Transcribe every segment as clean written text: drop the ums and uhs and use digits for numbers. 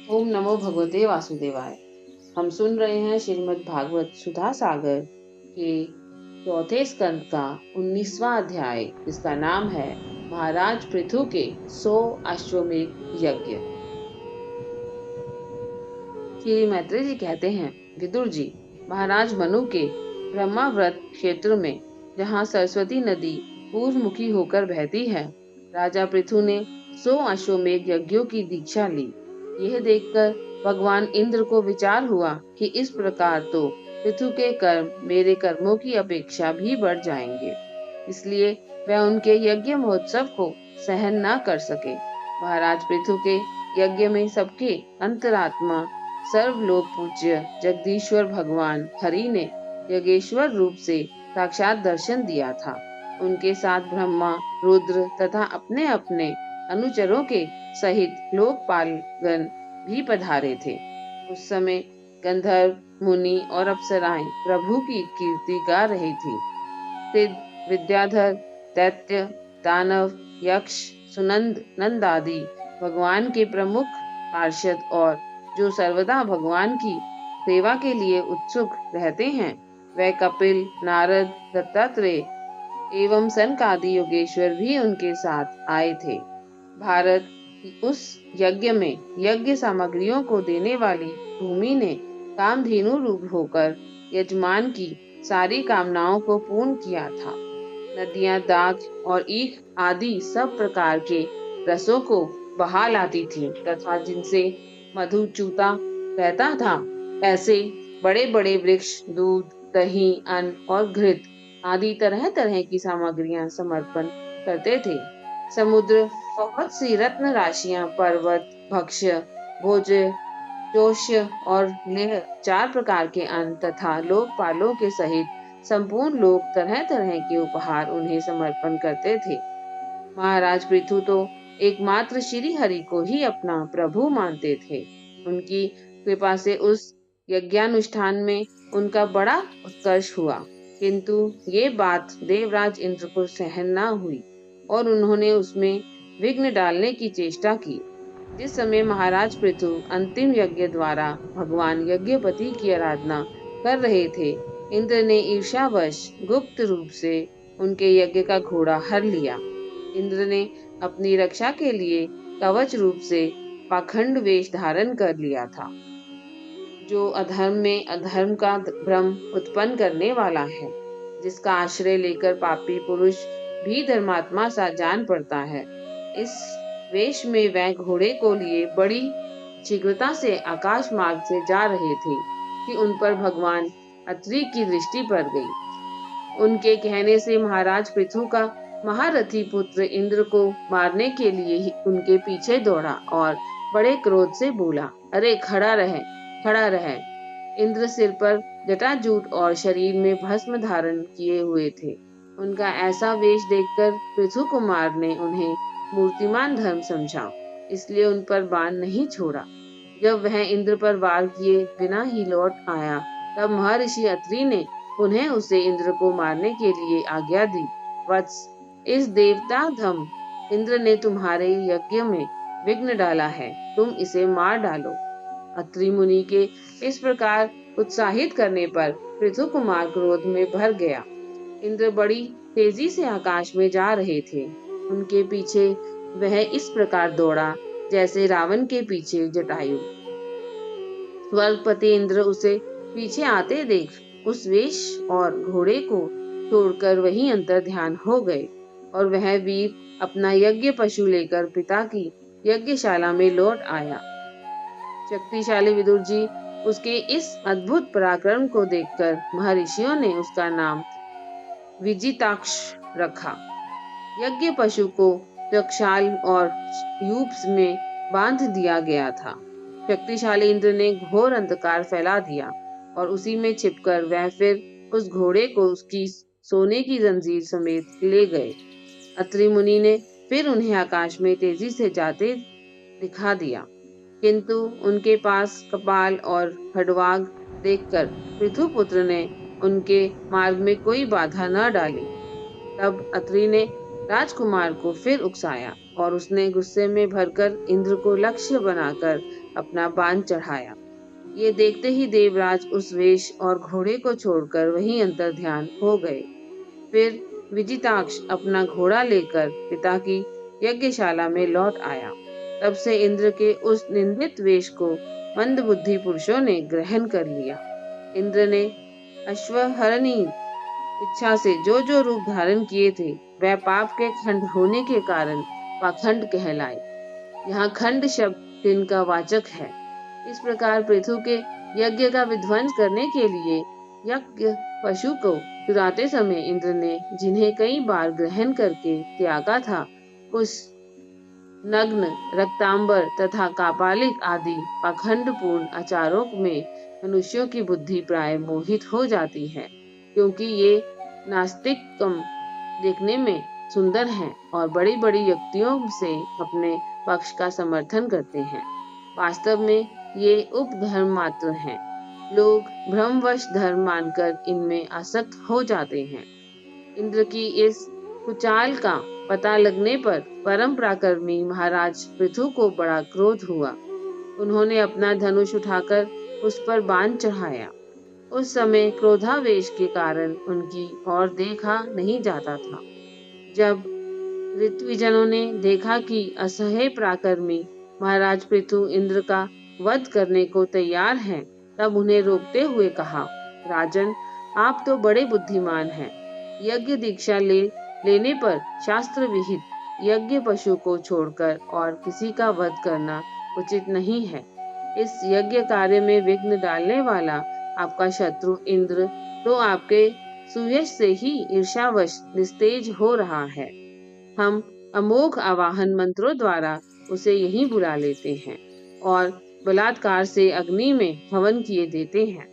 ओम नमो भगवते वासुदेवाय। हम सुन रहे हैं श्रीमद् भागवत सुधा सागर के चौथे स्कंद का 19वां अध्याय, जिसका नाम है महाराज पृथु के 100 अश्वमेध यज्ञ। श्री मैत्रेय जी कहते हैं, विदुर जी, महाराज मनु के ब्रह्माव्रत क्षेत्र में, जहाँ सरस्वती नदी पूर्वमुखी होकर बहती है, राजा पृथु ने 100 अश्वमेध यज्ञों की दीक्षा ली। यह देखकर भगवान इंद्र को विचार हुआ कि इस प्रकार तो पृथु के कर्म मेरे कर्मों की अपेक्षा भी बढ़ जाएंगे, इसलिए वह उनके यज्ञ महोत्सव को सहन न कर सके। महाराज पृथु के यज्ञ में सबके अंतरात्मा सर्वलोक पूज्य जगदीश्वर भगवान हरि ने यज्ञेश्वर रूप से साक्षात दर्शन दिया था। उनके साथ ब्रह्मा, रुद्र तथा अपने अपने अनुचरों के सहित लोकपालगण भी पधारे थे। उस समय गंधर्व, मुनि और अप्सराएं प्रभु की कीर्ति गा रही थी। सिद्ध, विद्याधर, दैत्य, दानव, यक्ष, सुनंद, नंद आदि भगवान के प्रमुख पार्षद और जो सर्वदा भगवान की सेवा के लिए उत्सुक रहते हैं, वह कपिल, नारद, दत्तात्रेय एवं सनकादि योगेश्वर भी उनके साथ आए थे। भारत उस यज्ञ में यज्ञ सामग्रियों को देने वाली भूमि ने कामधेनु रूप होकर यजमान की सारी कामनाओं को पूर्ण किया था। नदियां दाख और ईख आदि सब प्रकार के रसों को बहा लाती थीं तथा जिनसे मधु चूता रहता था, ऐसे बड़े बड़े वृक्ष दूध, दही, अन्न और घृत आदि तरह तरह की सामग्रियां समर्पण करते थे। समुद्र बहुत सी रत्न राशियां, पर्वत, भक्ष्य, भोज्य, जोश्य और लेह 4 प्रकार के अन्न तथा लोकपालों के सहित संपूर्ण लोग तरह तरह के उपहार उन्हें समर्पण करते थे। महाराज पृथु तो एकमात्र श्री हरि को ही अपना प्रभु मानते थे। उनकी कृपा से उस यज्ञानुष्ठान में उनका बड़ा उत्कर्ष हुआ, किंतु ये बात देवराज इंद्र को सहन न हुई और उन्होंने उसमें विघ्न डालने की चेष्टा की। जिस समय महाराज पृथु अंतिम यज्ञ द्वारा भगवान यज्ञपति की आराधना कर रहे थे, इंद्र ने ईर्ष्यावश गुप्त रूप से उनके यज्ञ का घोड़ा हर लिया। इंद्र ने अपनी रक्षा के लिए कवच रूप से पाखंड वेश धारण कर लिया था, जो अधर्म में अधर्म का भ्रम उत्पन्न करने वाला है, जिसका आश्रय लेकर पापी पुरुष भी धर्मात्मा सा जान पड़ता है। इस वेश में वह घोड़े को लिए बड़ी शीघ्रता से आकाश मार्ग से जा रहे थे कि उन पर भगवान अत्रि की दृष्टि पड़ गई। उनके कहने से महाराज पृथु का महारथी पुत्र इंद्र को मारने के लिए ही उनके पीछे दौड़ा और बड़े क्रोध से बोला, अरे खड़ा रह, खड़ा रह। इंद्र सिर पर जटाजूट और शरीर में भस्म धारण किए हुए थे। उनका ऐसा वेश देखकर पृथु कुमार ने उन्हें मूर्तिमान धर्म समझा, इसलिए उन पर बाण नहीं छोड़ा। जब वह इंद्र पर वार किए बिना ही लौट आया, तब महर्षि अत्रि ने उन्हें उसे इंद्र को मारने के लिए आज्ञा दी। वत्स, इस देवता धम इंद्र ने तुम्हारे यज्ञ में विघ्न डाला है, तुम इसे मार डालो। अत्रि मुनि के इस प्रकार उत्साहित करने पर पृथु कुमार क्रोध में भर गया। इंद्र बड़ी तेजी से आकाश में जा रहे थे। उनके पीछे वह इस प्रकार दौड़ा जैसे रावण के पीछे जटायु। स्वर्गपति इंद्र उसे पीछे आते देख उस वेश और घोड़े को छोड़कर वहीं अंतर ध्यान हो गए और वह वीर अपना यज्ञ पशु लेकर पिता की यज्ञशाला में लौट आया। शक्तिशाली विदुर जी, उसके इस अद्भुत पराक्रम को देखकर महर्षियों ने उसका नाम विजिताक्ष रखा। यज्ञ पशु को चक्षाल और यूप में बांध दिया गया था। शक्तिशाली इंद्र ने घोर अंधकार फैला दिया और उसी में छिपकर वह फिर उस घोड़े को उसकी सोने की जंजीर समेत ले गए। अत्रि मुनि ने फिर उन्हें आकाश में तेजी से जाते दिखा दिया, किंतु उनके पास कपाल और खड्वाग देखकर पृथु पुत्र ने उनके मार्ग में कोई बाधा न डाली। तब अत्रि ने राजकुमार को फिर उकसाया और उसने गुस्से में भरकर इंद्र को लक्ष्य बनाकर अपना बाण चढ़ाया। ये देखते ही देवराज उस वेश और घोड़े को छोड़कर वहीं अंतर्ध्यान हो गए। फिर विजिताक्ष अपना घोड़ा लेकर पिता की यज्ञशाला में लौट आया। तब से इंद्र के उस निंदित वेश को मंदबुद्धि पुरुषों ने ग्रहण कर लिया। इंद्र ने अश्वहरणी इच्छा से जो जो रूप धारण किए थे, वह पाप के खंड होने के कारण पाखंड कहलाए। यहाँ खंड शब्द चिन्ह का वाचक है। इस प्रकार पृथु के यज्ञ का विध्वंस करने के लिए यज्ञ पशु को चुराते समय इंद्र ने जिन्हें कई बार ग्रहण करके त्यागा था, उस नग्न, रक्तांबर तथा कापालिक आदि पाखंडपूर्ण आचारों में मनुष्यों की बुद्धि प्राय मोहित हो जाती है, क्योंकि ये नास्तिकम देखने में सुंदर हैं और बड़ी बड़ी युक्तियों से अपने पक्ष का समर्थन करते हैं। वास्तव में ये उपधर्म मात्र हैं। लोग भ्रमवश धर्म मानकर इनमें आसक्त हो जाते हैं। इंद्र की इस कुचाल का पता लगने पर परम पराक्रमी महाराज पृथु को बड़ा क्रोध हुआ। उन्होंने अपना धनुष उठाकर उस पर बाण चढ़ाया। उस समय क्रोधावेश के कारण उनकी ओर देखा नहीं जाता था। जब ऋत्विजनों ने देखा कि असह्य पराक्रमी महाराज पृथु इंद्र का वध करने को तैयार हैं, तब उन्हें रोकते हुए कहा, राजन, आप तो बड़े बुद्धिमान हैं। यज्ञ दीक्षा लेने पर शास्त्र विहित यज्ञ पशु को छोड़कर और किसी का वध करना उचित नहीं है। इस यज्ञ कार्य में विघ्न डालने वाला आपका शत्रु इंद्र तो आपके सुयश से ही ईर्ष्यावश निस्तेज हो रहा है। हम अमोघ आवाहन मंत्रों द्वारा उसे यहीं बुला लेते हैं और बलात्कार से अग्नि में हवन किए देते हैं।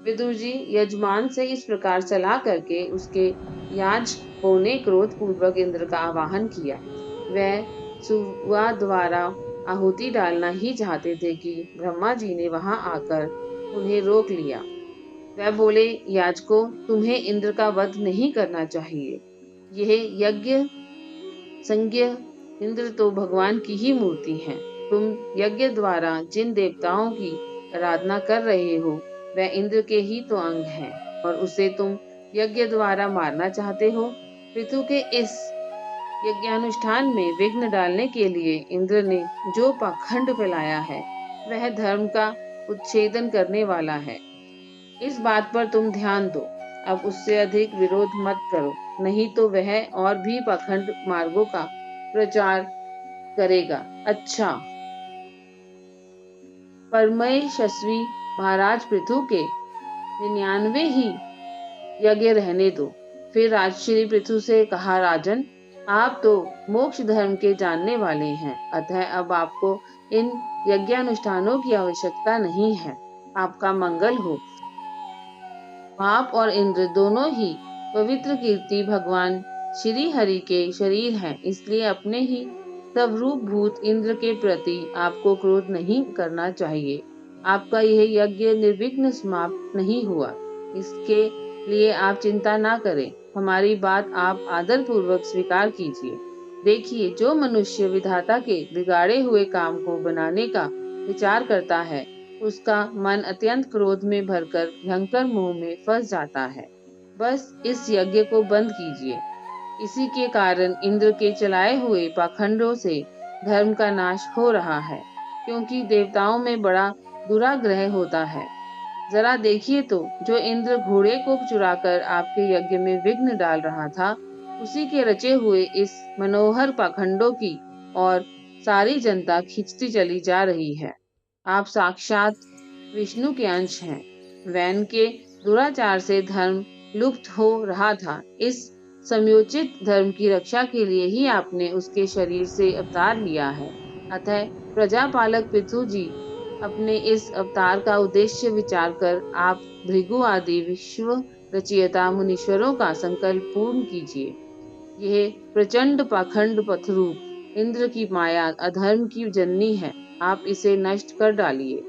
विदुर जी यजमान से इस प्रकार सलाह करके उसके याजकों ने क्रोध पूर्वक इंद्र का आवाहन किया। वह सुवा द्वारा आहुति डालना ही चाहते थे कि ब्रह्मा जी ने वहां आकर उन्हें रोक लिया। वह बोले, याजकों, तुम्हें इंद्र का वध नहीं करना चाहिए। यह यज्ञ संज्ञ इंद्र तो भगवान की ही मूर्ति है। तुम यज्ञ द्वारा जिन देवताओं की आराधना कर रहे हो, वह इंद्र के ही तो अंग हैं और उसे तुम यज्ञ द्वारा मारना चाहते हो। पृथु के इस यज्ञानुष्ठान में विघ्न डालने के लिए इंद्र ने जो पाखंड फैलाया है, वह धर्म का उच्छेदन करने वाला है। इस बात पर तुम ध्यान दो। अब उससे अधिक विरोध मत करो, नहीं तो वह और भी पाखंड मार्गों का प्रचार करेगा। अच्छा, परमयशस्वी महाराज पृथु के 99 ही यज्ञ रहने दो। फिर राजश्री पृथु से कहा, राजन, आप तो मोक्ष धर्म के जानने वाले हैं, अतः अब आपको इन यज्ञानुष्ठानों की आवश्यकता नहीं है। आपका मंगल हो। आप और इंद्र दोनों ही पवित्र कीर्ति भगवान श्री हरि के शरीर हैं, इसलिए अपने ही स्वरूप भूत इंद्र के प्रति आपको क्रोध नहीं करना चाहिए। आपका यह यज्ञ निर्विघ्न समाप्त नहीं हुआ, इसके लिए आप चिंता ना करें। हमारी बात आप आदर पूर्वक स्वीकार कीजिए। देखिए, जो मनुष्य विधाता के बिगाड़े हुए काम को बनाने का विचार करता है, उसका मन अत्यंत क्रोध में भरकर भयंकर मोह में फंस जाता है। बस इस यज्ञ को बंद कीजिए। इसी के कारण इंद्र के चलाए हुए पाखंडों से धर्म का नाश हो रहा है, क्योंकि देवताओं में बड़ा दुराग्रह होता है। जरा देखिए तो, जो इंद्र घोड़े को चुराकर आपके यज्ञ में विघ्न डाल रहा था, उसी के रचे हुए इस मनोहर पाखंडों की और सारी जनता खींचती चली जा रही है। आप साक्षात विष्णु के अंश हैं। वैन के दुराचार से धर्म लुप्त हो रहा था। इस समयोचित धर्म की रक्षा के लिए ही आपने उसके शरीर से अवतार लिया है। अतः प्रजापालक पृथु जी, अपने इस अवतार का उद्देश्य विचार कर आप भृगु आदि विश्व रचयिता मुनीश्वरों का संकल्प पूर्ण कीजिए। यह प्रचंड पाखंड पथरूप इंद्र की माया अधर्म की जननी है। आप इसे नष्ट कर डालिए।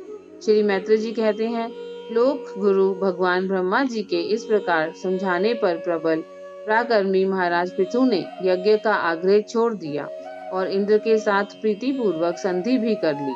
श्री मैत्री जी कहते हैं, लोक गुरु भगवान ब्रह्मा जी के इस प्रकार समझाने पर प्रबल पराक्रमी महाराज पृथु ने यज्ञ का आग्रह छोड़ दिया और इंद्र के साथ प्रीति पूर्वक संधि भी कर ली।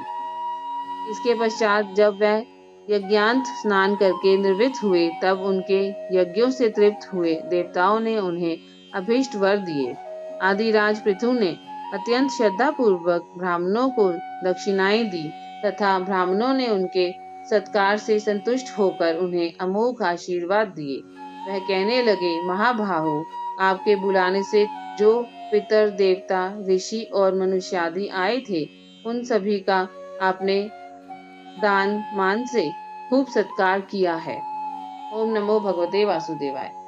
इसके पश्चात जब वह यज्ञांत स्नान करके निवृत्त हुए, तब उनके यज्ञों से तृप्त हुए देवताओं ने उन्हें अभीष्ट वर दिए। आदिराज पृथु ने अत्यंत श्रद्धापूर्वक ब्राह्मणों को दक्षिणाएं दी तथा ब्राह्मणों ने उनके सत्कार से संतुष्ट होकर उन्हें अमोघ आशीर्वाद दिए। वह कहने लगे, महाबाहो, आपके बुलाने से जो पितर, देवता, ऋषि और मनुष्य आदि आए थे, उन सभी का आपने दान मान से खूब सत्कार किया है। ओम नमो भगवते वासुदेवाय।